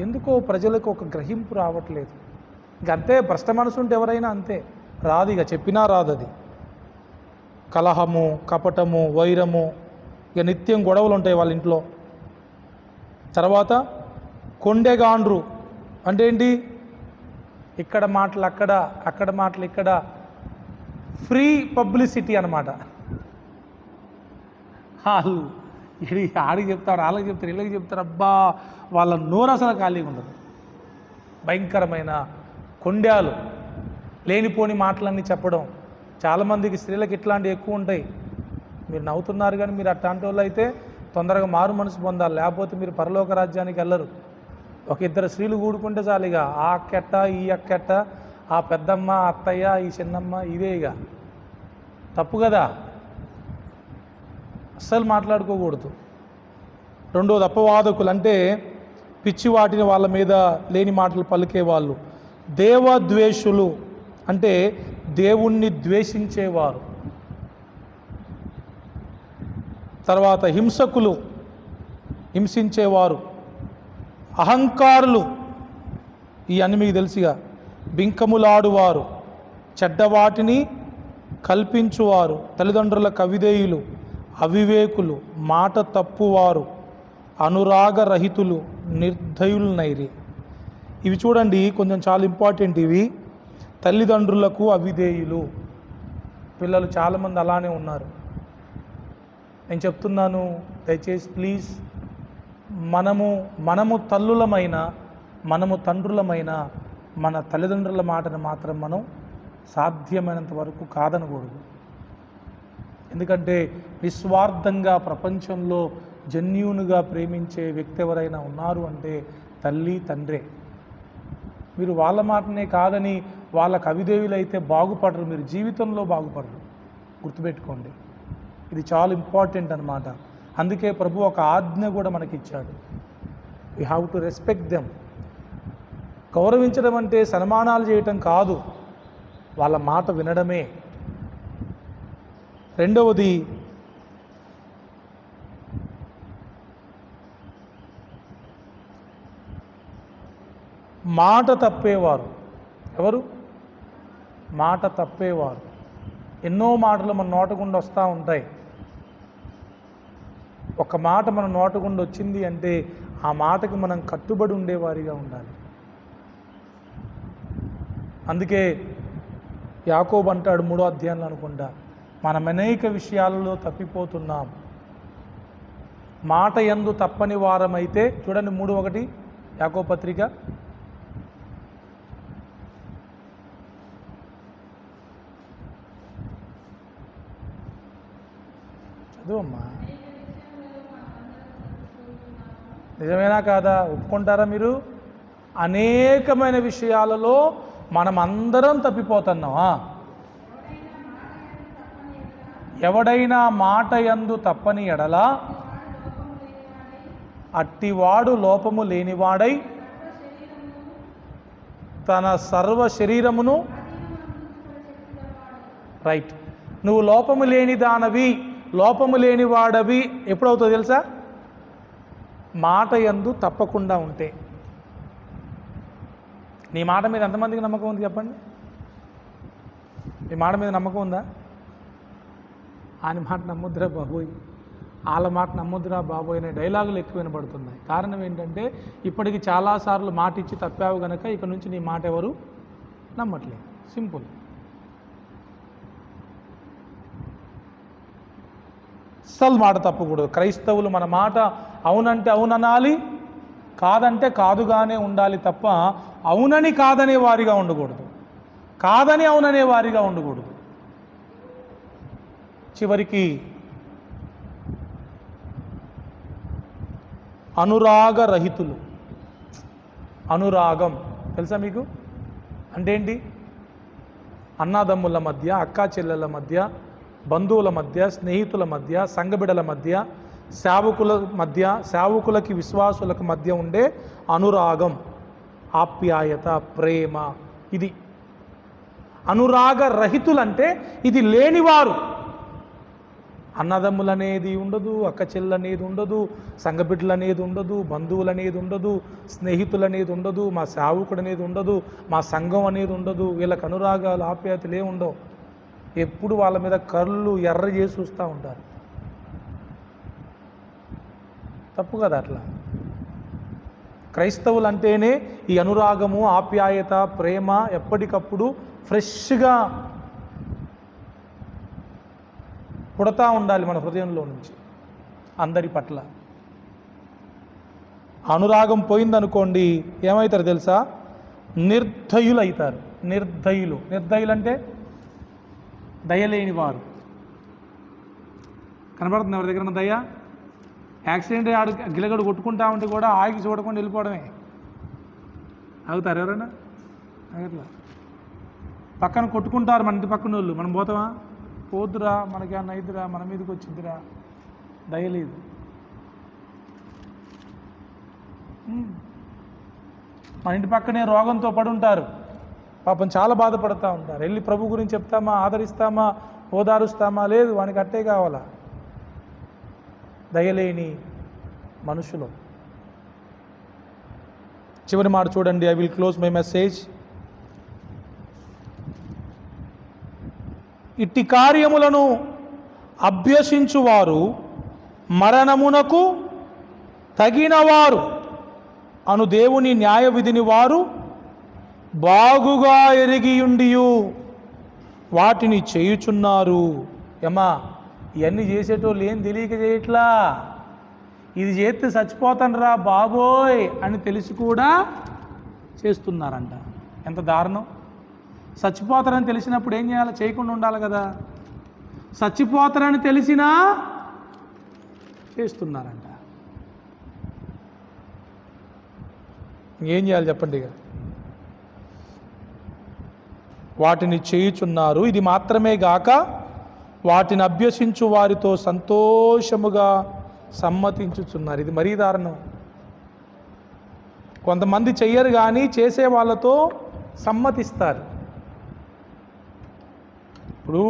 ఎందుకో ప్రజలకు ఒక గ్రహింపు రావట్లేదు. ఇంకంతే, భ్రష్ట మనసు ఉంటే ఎవరైనా అంతే, రాదు. ఇక చెప్పినా రాదు అది. కలహము, కపటము, వైరము, ఇక నిత్యం గొడవలు ఉంటాయి వాళ్ళ ఇంట్లో. తర్వాత కొండెగాండ్రు అంటే ఏంటి? ఇక్కడ మాటలు అక్కడ, అక్కడ మాటలు ఇక్కడ, ఫ్రీ పబ్లిసిటీ అన్నమాట. వాళ్ళు ఆడికి చెప్తారు, వాళ్ళకి చెప్తారు, వీళ్ళకి చెప్తారు. అబ్బా, వాళ్ళ నోరు అసలు ఖాళీగా ఉండదు. భయంకరమైన కొండాలు, లేనిపోని మాటలన్నీ చెప్పడం. చాలామందికి స్త్రీలకు ఇట్లాంటివి ఎక్కువ ఉంటాయి. మీరు నవ్వుతున్నారు కానీ మీరు అట్లాంటి వాళ్ళు అయితే తొందరగా మారు మనసు పొందాలి, లేకపోతే మీరు పరలోక రాజ్యానికి వెళ్ళరు. ఒక 2 స్త్రీలు కూడుకుంటే చాలు. ఇక ఆ అక్కెట్ట, ఈ అక్కెట్ట, ఆ పెద్దమ్మ, అత్తయ్య, ఈ చిన్నమ్మ, ఇదే ఇక తప్పు కదా. అస్సలు మాట్లాడుకోకూడదు. రెండోది అపవాదకులు, అంటే పిచ్చి వాటిని వాళ్ళ మీద లేని మాటలు పలికేవాళ్ళు. దేవద్వేషులు అంటే దేవుణ్ణి ద్వేషించేవారు. తర్వాత హింసకులు, హింసించేవారు. అహంకారులు, ఈ అన్ని మీకు తెలుసుగా. బింకములాడువారు, చెడ్డవాటిని కల్పించువారు, తల్లిదండ్రులకు అవిధేయులు, అవివేకులు, మాట తప్పువారు, అనురాగరహితులు, నిర్దయులనైరి. ఇవి చూడండి, కొంచెం చాలా ఇంపార్టెంట్ ఇవి. తల్లిదండ్రులకు అవిధేయులు. పిల్లలు చాలామంది అలానే ఉన్నారు. నేను చెప్తున్నాను, దయచేసి ప్లీజ్, మనము తల్లులమైన, మనము తండ్రులమైన మన తల్లిదండ్రుల మాటను మాత్రం మనం సాధ్యమైనంత వరకు కాదనకూడదు. ఎందుకంటే నిస్వార్థంగా ప్రపంచంలో జెన్యూన్గా ప్రేమించే వ్యక్తి ఎవరైనా ఉన్నారు అంటే తల్లి తండ్రే. మీరు వాళ్ళ మాటనే కాదని వాళ్ళకు అవిధేయులైతే బాగుపడరు, మీరు జీవితంలో బాగుపడరు. గుర్తుపెట్టుకోండి, ఇది చాలా ఇంపార్టెంట్ అన్నమాట. అందుకే ప్రభు ఒక ఆజ్ఞ కూడా మనకిచ్చాడు. We have to respect them. గౌరవించడం అంటే సన్మానాలు చేయటం కాదు, వాళ్ళ మాట వినడమే. రెండవది, మాట తప్పేవారు. ఎవరు? మాట తప్పేవారు. ఎన్నో మాటలు మన నోటగుండా వస్తూ ఉంటాయి. ఒక మాట మన నోటగుండా వచ్చింది అంటే ఆ మాటకి మనం కట్టుబడి ఉండేవారిగా ఉండాలి. అందుకే యాకోబు అంటాడు 3వ అధ్యాయంలో అనుకుంటా, మనం అనేక విషయాలలో తప్పిపోతున్నాం. మాట యందు తప్పని వారమైతే, చూడండి 3:1 యాకోబు పత్రిక, చదువమ్మా. నిజమేనా కాదా? ఒప్పుకుంటారా మీరు? అనేకమైన విషయాలలో మనం అందరం తప్పిపోతున్నామా? ఎవడైనా మాట యందు తప్పని ఎడల అట్టివాడు లోపము లేనివాడై తన సర్వ శరీరమును, రైట్, నువ్వు లోపము లేని దానవి, లోపము లేని వాడవి ఎప్పుడవుతుందో తెలుసా? మాట యందు తప్పకుండా ఉంటే. నీ మాట మీద ఎంతమందికి నమ్మకం ఉంది చెప్పండి? నీ మాట మీద నమ్మకం ఉందా? ఆయన మాట నమ్ముద్రా బాబోయ్, వాళ్ళ మాట నమ్ముద్రా బాబోయ్ అనే డైలాగులు ఎక్కువ వినబడుతున్నాయి. కారణం ఏంటంటే ఇప్పటికి చాలాసార్లు మాట ఇచ్చి తప్పావు కనుక ఇక నుంచి నీ మాట ఎవరు నమ్మట్లేదు. సింపుల్. అస్సలు మాట తప్పకూడదు. క్రైస్తవులు మన మాట అవునంటే అవుననాలి, కాదంటే కాదుగానే ఉండాలి తప్ప అవునని కాదనే వారిగా ఉండకూడదు, కాదని అవుననే వారిగా ఉండకూడదు. చివరికి అనురాగరహితులు. అనురాగం తెలుసా మీకు అంటే ఏంటి? అన్నాదమ్ముల మధ్య, అక్కా చెల్లెల మధ్య, బంధువుల మధ్య, స్నేహితుల మధ్య, సంఘబిడల మధ్య, సేవకుల మధ్య, సేవకులకి విశ్వాసులకు మధ్య ఉండే అనురాగం, ఆప్యాయత, ప్రేమ. ఇది అనురాగరహితులంటే ఇది లేనివారు. అన్నదమ్ములు అనేది ఉండదు, అక్క చెల్లనేది ఉండదు, సంఘబిడ్డలు అనేది ఉండదు, బంధువులు అనేది ఉండదు, స్నేహితులు అనేది ఉండదు, మా సేవకుడు అనేది ఉండదు, మా సంఘం అనేది ఉండదు. వీళ్ళకి అనురాగాలు, ఆప్యాయతలు ఏమి ఉండవు. ఎప్పుడు వాళ్ళ మీద కళ్ళు ఎర్ర చేసి చూస్తూ ఉంటారు. తప్పు కదా అట్లా? క్రైస్తవులు అంటేనే ఈ అనురాగము, ఆప్యాయత, ప్రేమ ఎప్పటికప్పుడు ఫ్రెష్గా పుడతా ఉండాలి మన హృదయంలో నుంచి అందరి పట్ల. అనురాగం పోయిందనుకోండి ఏమవుతారు తెలుసా? నిర్దయులు అవుతారు. నిర్దయులు. నిర్దయులు అంటే దయలేని వారు. కనబడుతుంది ఎవరి దగ్గర దయ? యాక్సిడెంట్ ఆడు గిలగడు కొట్టుకుంటా ఉంటే కూడా ఆగి చూడకుండా వెళ్ళిపోవడమే. ఆగుతారు ఎవరైనా? అట్లా పక్కన కొట్టుకుంటారు మన ఇంటి పక్కన వాళ్ళు. మనం పోతామా? పోద్దురా, మనకి అన్న అయిద్దిరా, మన మీదకి వచ్చిద్దిరా. దయలేదు. మన ఇంటి పక్కనే రోగంతో పడుంటారు, పాపం చాలా బాధపడుతూ ఉంటారు. వెళ్ళి ప్రభు గురించి చెప్తామా, ఆదరిస్తామా, ఓదారుస్తామా? లేదు, వానికి అట్టే కావాలా. దయలేని మనుషులు. చివరి మాట చూడండి. I will close my message. ఇట్టి కార్యములను అభ్యసించువారు మరణమునకు తగినవారు. అను దేవుని న్యాయ విధిని వారు బాగుగా ఎరిగియుండియు వాటిని చేయుచున్నారు. ఏమా, ఇవన్నీ చేసేటోళ్ళు ఏం తెలియక చేయట్లా. ఇది చేస్తే చచ్చిపోతాను రా బాబోయ్ అని తెలిసి కూడా చేస్తున్నారంట. ఎంత దారుణం! చచ్చిపోతారని తెలిసినప్పుడు ఏం చేయాలి? చేయకుండా ఉండాలి కదా. చచ్చిపోతారని తెలిసినా చేస్తున్నారంట. ఏం చేయాలి చెప్పండి? ఇక వాటిని చేయుచున్నారు. ఇది మాత్రమే గాక వాటిని అభ్యసించు వారితో సంతోషముగా సమ్మతించుచున్నారు. ఇది మరీ దారుణం. కొంతమంది చెయ్యరు కానీ చేసే వాళ్ళతో సమ్మతిస్తారు. ఇప్పుడు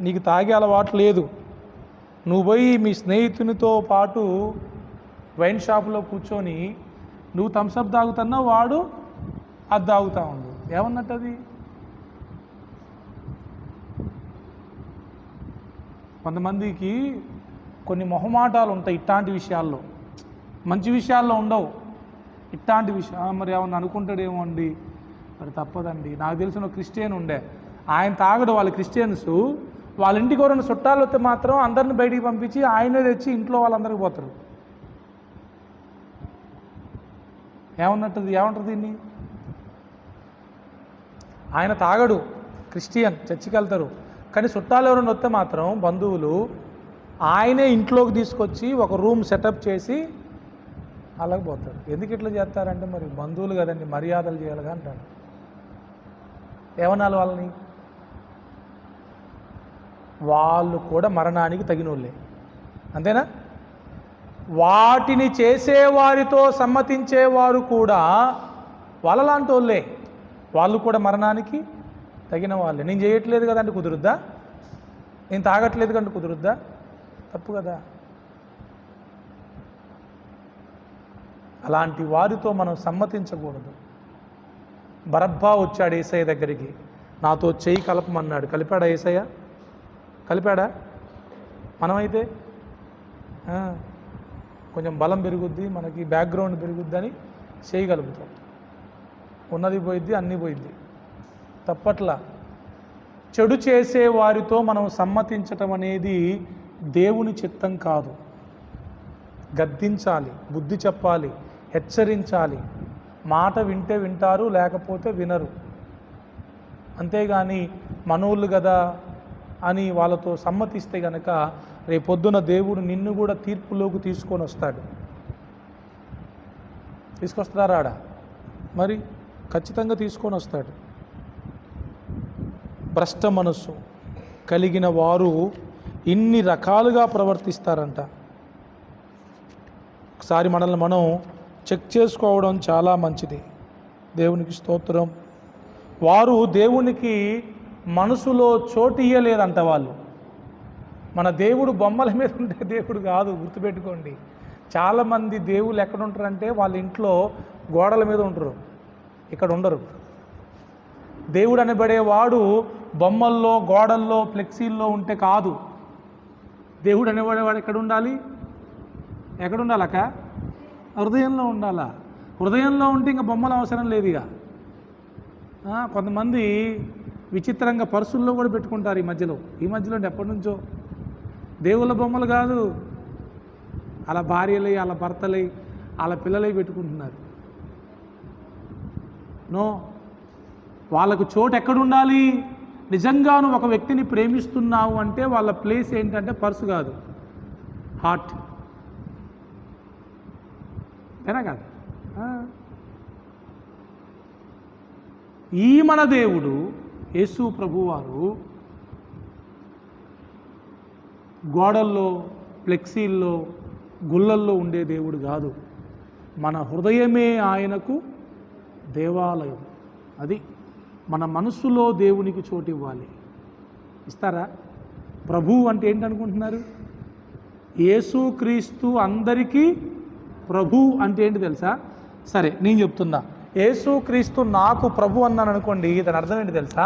నీకు తాగే అలవాటు లేదు, నువ్వు పోయి మీ స్నేహితునితో పాటు వైన్ షాపులో కూర్చొని నువ్వు థమ్సప్ తాగుతున్నావు, వాడు అది తాగుతూ ఉండు. ఏమన్నట్టు అది? కొంతమందికి కొన్ని మొహమాటాలు ఉంటాయి ఇట్లాంటి విషయాల్లో, మంచి విషయాల్లో ఉండవు. ఇట్లాంటి విషయం మరి ఏమన్నా అనుకుంటాడేమో అండి, మరి తప్పదండి. నాకు తెలిసిన క్రిస్టియన్ ఉండే, ఆయన తాగడు, వాళ్ళు క్రిస్టియన్స్. వాళ్ళ ఇంటికి ఎవరైనా చుట్టాలు వస్తే మాత్రం అందరిని బయటికి పంపించి ఆయనే తెచ్చి ఇంట్లో వాళ్ళందరికీ పోతారు. ఏమన్నట్టు? ఏమంటారు దీన్ని? ఆయన తాగడు, క్రిస్టియన్, చర్చికి వెళ్తారు, కానీ చుట్టాలు ఎవరైనా వస్తే మాత్రం బంధువులు ఆయనే ఇంట్లోకి తీసుకొచ్చి ఒక రూమ్ సెటప్ చేసి అలాగ పోతాడు. ఎందుకు ఇట్లా చేస్తారంటే మరి బంధువులు కదండి, మర్యాదలు చేయాలిగా అంటాడు. ఏమనాలి వాళ్ళని? వాళ్ళు కూడా మరణానికి తగిన వాళ్ళే, అంతేనా? వాటిని చేసేవారితో సమ్మతించేవారు కూడా వాళ్ళలాంటి వాళ్ళే, వాళ్ళు కూడా మరణానికి తగిన వాళ్ళే. నేను చేయట్లేదు కదండి కుదురుద్దా? నేను తాగట్లేదు కంటే కుదురుద్దా? తప్పు కదా. అలాంటి వారితో మనం సమ్మతించకూడదు. బరబ్బా వచ్చాడు యేసయ్య దగ్గరికి, నాతో చెయ్యి కలపమన్నాడు. కలిపాడా యేసయ్య? కలిపాడా? మనమైతే కొంచెం బలం పెరుగుద్ది, మనకి బ్యాక్గ్రౌండ్ పెరుగుద్దని చెయ్యి కలుపుతాం, ఉన్నది పోయిద్ది, అన్నీ పోయిద్ది. తప్పట్లా. చెడు చేసే వారితో మనం సమ్మతించటం అనేది దేవుని చిత్తం కాదు. గద్దించాలి, బుద్ధి చెప్పాలి, హెచ్చరించాలి. మాట వింటే వింటారు, లేకపోతే వినరు. అంతేగాని మనోళ్ళు కదా అని వాళ్ళతో సమ్మతిస్తే గనక రేపొద్దున దేవుడు నిన్ను కూడా తీర్పులోకి తీసుకొని వస్తాడు. తీసుకొస్తారా? మరి ఖచ్చితంగా తీసుకొని వస్తాడు. భ్రష్ట మనస్సు కలిగిన వారు ఇన్ని రకాలుగా ప్రవర్తిస్తారంట. ఒకసారి మనల్ని మనం చెక్ చేసుకోవడం చాలా మంచిది. దేవునికి స్తోత్రం. వారు దేవునికి మనసులో చోటు ఇయ్యలేదంట. వాళ్ళు మన దేవుడు బొమ్మల మీద ఉండే దేవుడు కాదు, గుర్తుపెట్టుకోండి. చాలామంది దేవుళ్ళు ఎక్కడ ఉంటారంటే వాళ్ళ ఇంట్లో గోడల మీద ఉంటారు, ఇక్కడ ఉండరు. దేవుడు అనబడేవాడు బొమ్మల్లో, గోడల్లో, ఫ్లెక్సీల్లో ఉంటే కాదు. దేవుడు అనేవాడేవాడు ఎక్కడ ఉండాలి? ఎక్కడ ఉండాలక్క? హృదయంలో ఉండాలా. హృదయంలో ఉంటే ఇంకా బొమ్మలు అవసరం లేదు. ఇక కొంతమంది విచిత్రంగా పర్సుల్లో కూడా పెట్టుకుంటారు. ఈ మధ్యలో అంటే ఎప్పటి నుంచో దేవుళ్ళ బొమ్మలు కాదు, అలా భార్యలై, అలా భర్తలై, అలా పిల్లలై పెట్టుకుంటున్నారు. నో, వాళ్ళకు చోటు ఎక్కడుండాలి? నిజంగాను ఒక వ్యక్తిని ప్రేమిస్తున్నావు అంటే వాళ్ళ ప్లేస్ ఏంటంటే పర్సు కాదు, హార్ట్. ఏనా కాదు? ఈ మన దేవుడు యేసు ప్రభువారు గోడల్లో, ఫ్లెక్సీల్లో, గుళ్ళల్లో ఉండే దేవుడు కాదు. మన హృదయమే ఆయనకు దేవాలయం. అది మన మనస్సులో దేవునికి చోటు ఇవ్వాలి. ఇస్తారా? ప్రభు అంటే ఏంటనుకుంటున్నారు? యేసుక్రీస్తు అందరికీ ప్రభు అంటే ఏంటి తెలుసా? సరే, నేను చెప్తున్నా. యేసుక్రీస్తు నాకు ప్రభు అన్నాను అనుకోండి, దాని అర్థం ఏంటి తెలుసా?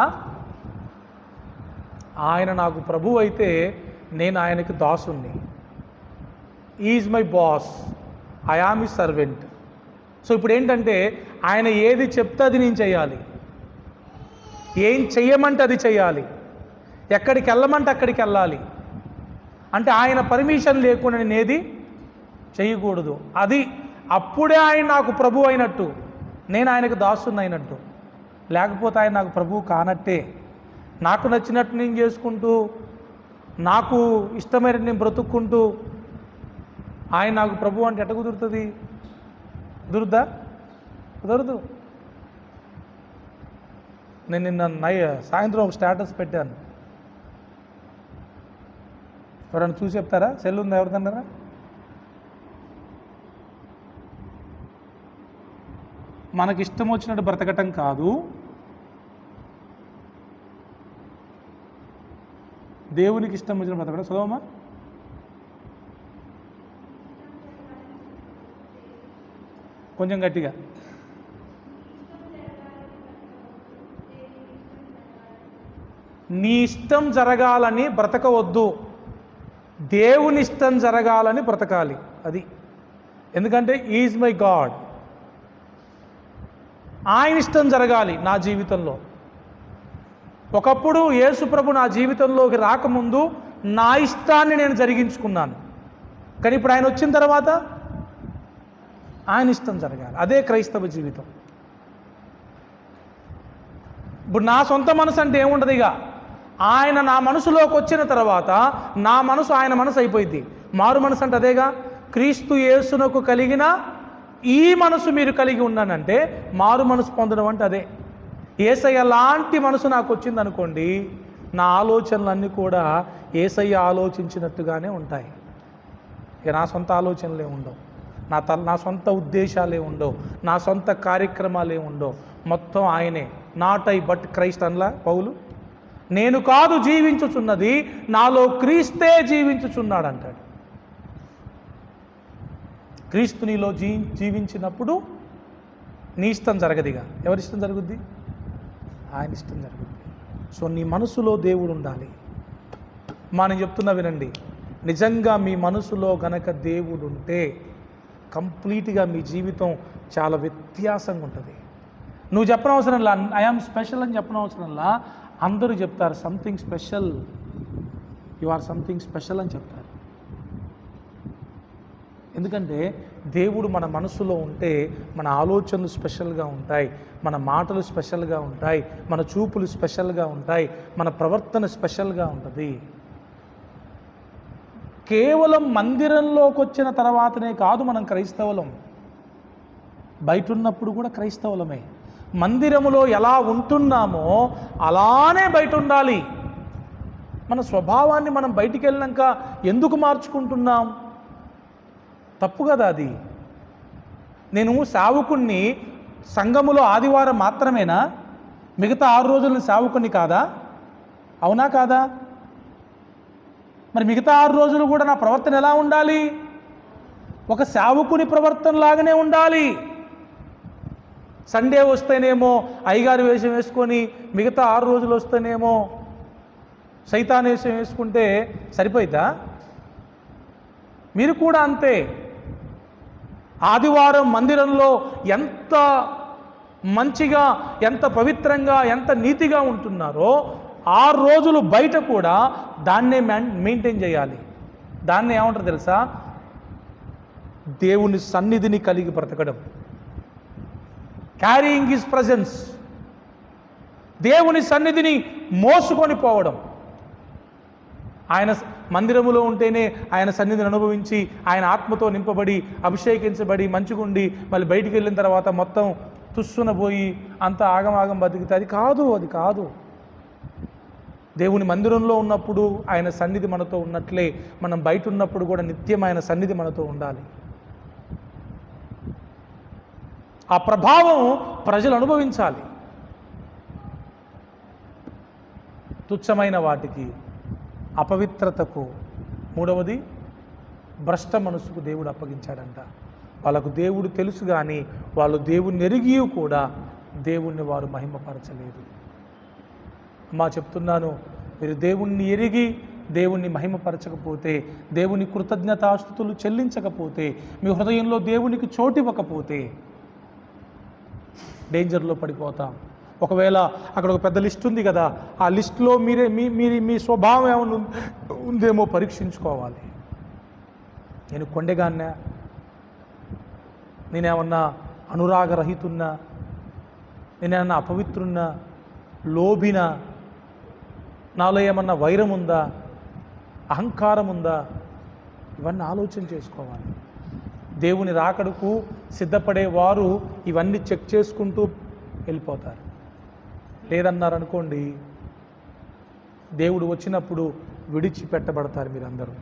ఆయన నాకు ప్రభు అయితే నేను ఆయనకి దాసుణ్ణి. Is my boss, I am ఈ సర్వెంట్. సో ఇప్పుడు ఏంటంటే ఆయన ఏది చెప్తే అది నేను చేయాలి, ఏం చెయ్యమంటే అది చేయాలి, ఎక్కడికి వెళ్ళమంటే అక్కడికి వెళ్ళాలి. అంటే ఆయన పర్మిషన్ లేకుండా నేను ఏది చేయకూడదు. అది అప్పుడే ఆయన నాకు ప్రభు అయినట్టు, నేను ఆయనకు దాసుని అయినట్టు. లేకపోతే ఆయన నాకు ప్రభువు కానట్టే. నాకు నచ్చినట్టు నేను చేసుకుంటూ, నాకు ఇష్టమైన నేను బ్రతుక్కుంటూ ఆయన నాకు ప్రభు అంటే ఎట్ట కుదురుతుంది? కుదురుద్దా? కుదరదు. నేను నిన్న సాయంత్రం ఒక స్టేటస్ పెట్టాను, ఎవరైనా చూసి చెప్తారా? సెల్ ఉందా ఎవరిదన్నారా? మనకి ఇష్టం వచ్చినట్టు బ్రతకటం కాదు, దేవునికి ఇష్టం వచ్చిన బ్రతకడం. చదవమ్మా. కొంచెం గట్టిగా. నీ ఇష్టం జరగాలని బ్రతకవద్దు, దేవుని ఇష్టం జరగాలని బ్రతకాలి. అది ఎందుకంటే ఈజ్ మై గాడ్, ఆయన ఇష్టం జరగాలి నా జీవితంలో. ఒకప్పుడు యేసుప్రభు నా జీవితంలోకి రాకముందు నా ఇష్టాన్ని నేను జరిగించుకున్నాను, కానీ ఇప్పుడు ఆయన వచ్చిన తర్వాత ఆయన ఇష్టం జరగాలి. అదే క్రైస్తవ జీవితం. ఇప్పుడు నా సొంత మనసు అంటే ఏముండదు. ఇక ఆయన నా మనసులోకి వచ్చిన తర్వాత నా మనసు ఆయన మనసు అయిపోయింది. మారు మనసు అంటే అదేగా. క్రీస్తు యేసునకు కలిగిన ఈ మనసు మీరు కలిగి ఉన్నానంటే మారు మనసు పొందడం అంటే అదే. యేసయ్య లాంటి మనసు నాకు వచ్చింది అనుకోండి, నా ఆలోచనలన్నీ కూడా యేసయ్య ఆలోచించినట్టుగానే ఉంటాయి. ఇక నా సొంత ఆలోచనలే ఉండవు, నా సొంత ఉద్దేశాలే ఉండవు, నా సొంత కార్యక్రమాలే ఉండవు. మొత్తం ఆయనే. నాట్ ఐ బట్ క్రైస్ట్ అనలా పౌలు. నేను కాదు జీవించుచున్నది, నాలో క్రీస్తే జీవించుచున్నాడు అంటాడు. క్రీస్తు నీలో జీవించినప్పుడు నీ ఇష్టం జరగదిగా. ఎవరిష్టం జరుగుద్ది? ఆయన ఇష్టం జరుగుద్ది. సో నీ మనసులో దేవుడు ఉండాలి. నేను చెప్తున్నా వినండి, నిజంగా మీ మనసులో గనక దేవుడు ఉంటే కంప్లీట్గా మీ జీవితం చాలా వ్యత్యాసంగా ఉంటుంది. నువ్వు చెప్పనవసరంలా ఐఆమ్ స్పెషల్ అని చెప్పనవసరంలా, అందరూ చెప్తారు something special, you or something special అని చెప్తారు. ఎందుకంటే దేవుడు మన మనసులో ఉంటే మన ఆలోచనలు స్పెషల్గా ఉంటాయి, మన మాటలు స్పెషల్గా ఉంటాయి, మన చూపులు స్పెషల్గా ఉంటాయి, మన ప్రవర్తన స్పెషల్గా ఉంటుంది. కేవలం మందిరంలోకి వచ్చిన తర్వాతనే కాదు మనం క్రైస్తవులం, బయట ఉన్నప్పుడు కూడా క్రైస్తవులమే. మందిరములో ఎలా ఉంటున్నామో అలానే బయట ఉండాలి. మన స్వభావాన్ని మనం బయటికి వెళ్ళినాక ఎందుకు మార్చుకుంటున్నాం? తప్పు కదా అది. నేను సేవకుణ్ణి సంఘములో ఆదివారం మాత్రమేనా? మిగతా 6 రోజులను సేవకుణ్ణి కాదా? అవునా కాదా? మరి మిగతా 6 రోజులు కూడా నా ప్రవర్తన ఎలా ఉండాలి? ఒక సేవకుని ప్రవర్తన లాగానే ఉండాలి. సండే వస్తేనేమో అయ్యగారి వేషం వేసుకొని, మిగతా 6 రోజులు వస్తేనేమో సైతాన్ వేషం వేసుకుంటే సరిపోయిద్దా? మీరు కూడా అంతే. ఆదివారం మందిరంలో ఎంత మంచిగా, ఎంత పవిత్రంగా, ఎంత నీతిగా ఉంటున్నారో 6 రోజులు బయట కూడా దాన్నే మెయింటైన్ చేయాలి. దాన్ని ఏమంటారు తెలుసా? దేవుని సన్నిధిని కలిగి బ్రతకడం, క్యారీయింగ్ హిస్ ప్రజెన్స్. దేవుని సన్నిధిని మోసుకొని పోవడం. ఆయన మందిరములో ఉంటేనే ఆయన సన్నిధిని అనుభవించి, ఆయన ఆత్మతో నింపబడి, అభిషేకించబడి, మంచిగుండి, మళ్ళీ బయటికి వెళ్ళిన తర్వాత మొత్తం తుస్సున పోయి అంత ఆగమాగం బతికితే అది కాదు, అది కాదు. దేవుని మందిరంలో ఉన్నప్పుడు ఆయన సన్నిధి మనతో ఉన్నట్లే మనం బయట ఉన్నప్పుడు కూడా నిత్యం ఆయన సన్నిధి మనతో ఉండాలి. ఆ ప్రభావం ప్రజలు అనుభవించాలి. తుచ్చమైన వాటికి, అపవిత్రతకు, మూడవది భ్రష్ట మనసుకు దేవుడు అప్పగించాడంట. వాళ్ళకు దేవుడు తెలుసు, కానీ వాళ్ళు దేవుణ్ణి ఎరిగి కూడా దేవుణ్ణి వారు మహిమపరచలేదు. చెప్తున్నాను, మీరు దేవుణ్ణి ఎరిగి దేవుణ్ణి మహిమపరచకపోతే, దేవుని కృతజ్ఞతాస్తుతులు చెల్లించకపోతే, మీ హృదయంలో దేవునికి చోటివ్వకపోతే డేంజర్లో పడిపోతాం. ఒకవేళ అక్కడ ఒక పెద్ద లిస్ట్ ఉంది కదా, ఆ లిస్టులో మీ స్వభావం ఏమైనా ఉందేమో పరీక్షించుకోవాలి. నేను కొండెగాన్నా, నేనేమన్నా అనురాగరహితున్నా, నేనేమన్నా అపవిత్రున్నా, లోభినా, నాలో ఏమన్నా వైరం ఉందా, అహంకారం ఉందా, ఇవన్నీ ఆలోచన చేసుకోవాలి. దేవుని రాకడకు సిద్ధపడేవారు ఇవన్నీ చెక్ చేసుకుంటూ వెళ్ళిపోతారు. లేదన్నారనుకోండి, దేవుడు వచ్చినప్పుడు విడిచిపెట్టబడతారు మీరందరూ.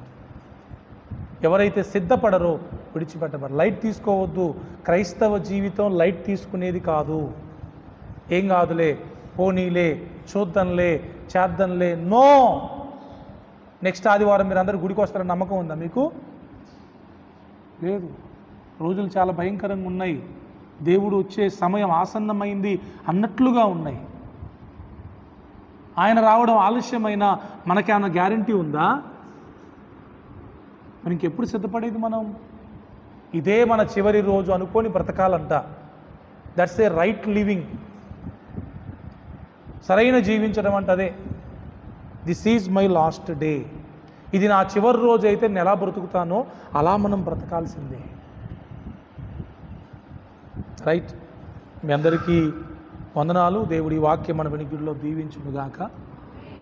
ఎవరైతే సిద్ధపడరో విడిచిపెట్టబడరు. లైట్ తీసుకోవద్దు. క్రైస్తవ జీవితం లైట్ తీసుకునేది కాదు. ఏం కాదులే, పోనీలే, చూద్దాంలే, చేద్దాంలే, నో. నెక్స్ట్ ఆదివారం మీరు అందరూ గుడికి వస్తారని నమ్మకం ఉందా మీకు? లేదు. రోజులు చాలా భయంకరంగా ఉన్నాయి. దేవుడు వచ్చే సమయం ఆసన్నమైంది అన్నట్లుగా ఉన్నాయి. ఆయన రావడం ఆలస్యమైన మనకేమైనా గ్యారంటీ ఉందా? మరి ఇంకెప్పుడు సిద్ధపడేది మనం? ఇదే మన చివరి రోజు అనుకొని బ్రతకాలంట. That's a right living. సరైన జీవించడం అంటే అదే. This is my last day. ఇది నా చివరి రోజు అయితే నేను ఎలా బ్రతుకుతానో అలా మనం బ్రతకాల్సిందే. రైట్. మీ అందరికీ వందనాలు. దేవుడి వాక్యం మన వినికిడిలో దీవించునుగాక.